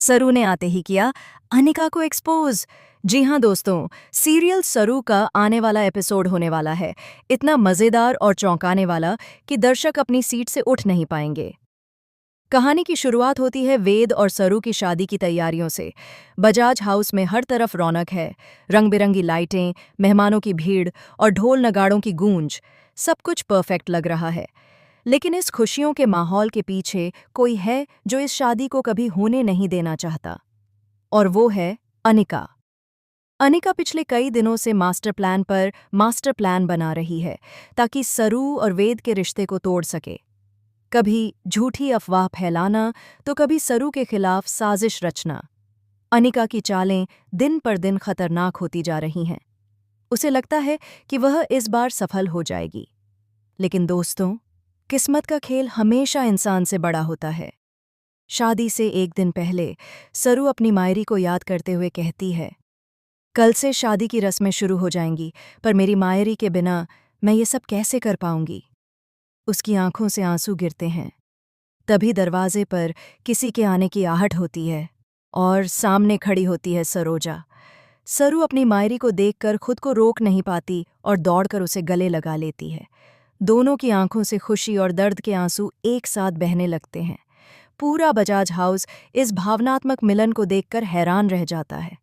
सरू ने आते ही किया अनिका को एक्सपोज। जी हाँ दोस्तों, सीरियल सरू का आने वाला एपिसोड होने वाला है। इतना मजेदार और चौंकाने वाला कि दर्शक अपनी सीट से उठ नहीं पाएंगे। कहानी की शुरुआत होती है वेद और सरू की शादी की तैयारियों से। बजाज हाउस में हर तरफ रौनक है। रंग बिरंगी लाइटें, मेहमानों की भीड़ और ढोल नगाड़ों की गूंज, सब कुछ परफेक्ट लग रहा है। लेकिन इस खुशियों के माहौल के पीछे कोई है जो इस शादी को कभी होने नहीं देना चाहता। और वो है अनिका। अनिका पिछले कई दिनों से मास्टर प्लान पर मास्टर प्लान बना रही है ताकि सरू और वेद के रिश्ते को तोड़ सके। कभी झूठी अफवाह फैलाना तो कभी सरू के खिलाफ साजिश रचना। अनिका की चालें दिन पर दिन खतरनाक होती जा रही हैं। उसे लगता है कि वह इस बार सफल हो जाएगी। लेकिन दोस्तों, किस्मत का खेल हमेशा इंसान से बड़ा होता है। शादी से एक दिन पहले सरू अपनी मायरी को याद करते हुए कहती है, कल से शादी की रस्में शुरू हो जाएंगी, पर मेरी मायरी के बिना मैं ये सब कैसे कर पाऊंगी। उसकी आंखों से आंसू गिरते हैं। तभी दरवाजे पर किसी के आने की आहट होती है और सामने खड़ी होती है सरोजा। सरू अपनी मायरी को देखकर खुद को रोक नहीं पाती और दौड़कर उसे गले लगा लेती है। दोनों की आंखों से खुशी और दर्द के आंसू एक साथ बहने लगते हैं। पूरा बजाज हाउस इस भावनात्मक मिलन को देखकर हैरान रह जाता है।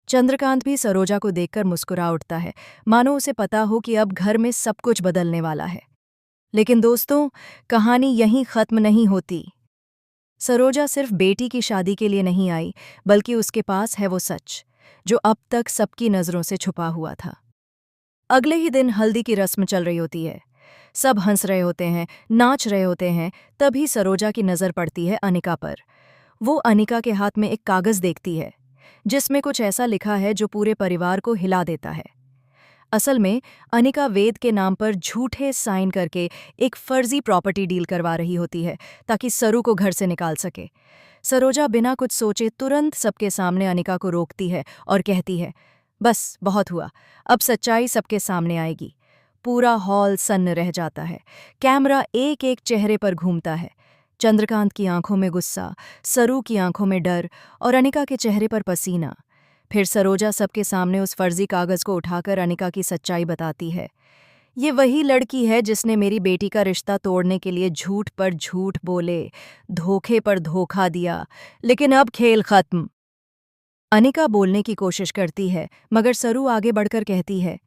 चंद्रकांत भी सरोजा को देखकर मुस्कुरा उठता है, मानो उसे पता हो कि अब घर में सब कुछ बदलने वाला है। लेकिन दोस्तों, कहानी यहीं खत्म नहीं होती। सरोजा सिर्फ बेटी की शादी के लिए नहीं आई, बल्कि उसके पास है वो सच जो अब तक सबकी नज़रों से छुपा हुआ था। अगले ही दिन हल्दी की रस्म चल रही होती है। सब हंस रहे होते हैं, नाच रहे होते हैं। तभी सरोजा की नज़र पड़ती है अनिका पर। वो अनिका के हाथ में एक कागज़ देखती है जिसमें कुछ ऐसा लिखा है जो पूरे परिवार को हिला देता है। असल में अनिका वेद के नाम पर झूठे साइन करके एक फर्जी प्रॉपर्टी डील करवा रही होती है ताकि सरू को घर से निकाल सके। सरोजा बिना कुछ सोचे तुरंत सबके सामने अनिका को रोकती है और कहती है, बस बहुत हुआ, अब सच्चाई सबके सामने आएगी। पूरा हॉल सन्न रह जाता है। कैमरा एक एक चेहरे पर घूमता है। चंद्रकांत की आंखों में गुस्सा, सरू की आंखों में डर और अनिका के चेहरे पर पसीना। फिर सरोजा सबके सामने उस फर्जी कागज को उठाकर अनिका की सच्चाई बताती है। ये वही लड़की है जिसने मेरी बेटी का रिश्ता तोड़ने के लिए झूठ पर झूठ बोले, धोखे पर धोखा दिया, लेकिन अब खेल खत्म। अनिका बोलने की कोशिश करती है, मगर सरू आगे बढ़कर कहती है,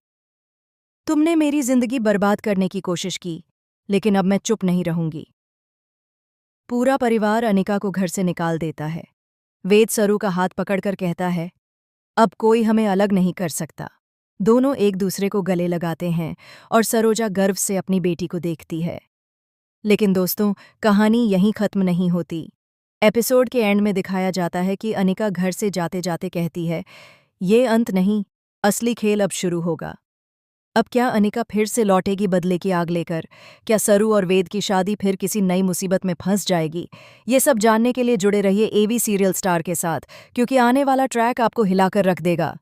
तुमने मेरी जिंदगी बर्बाद करने की कोशिश की, लेकिन अब मैं चुप नहीं रहूंगी। पूरा परिवार अनिका को घर से निकाल देता है। वेद सरू का हाथ पकड़कर कहता है, अब कोई हमें अलग नहीं कर सकता। दोनों एक दूसरे को गले लगाते हैं और सरोजा गर्व से अपनी बेटी को देखती है। लेकिन दोस्तों, कहानी यहीं खत्म नहीं होती। एपिसोड के एंड में दिखाया जाता है कि अनिका घर से जाते जाते कहती है, ये अंत नहीं, असली खेल अब शुरू होगा। अब क्या अनिका फिर से लौटेगी बदले की आग लेकर? क्या सरू और वेद की शादी फिर किसी नई मुसीबत में फंस जाएगी? ये सब जानने के लिए जुड़े रहिए एवी सीरियल स्टार के साथ, क्योंकि आने वाला ट्रैक आपको हिलाकर रख देगा।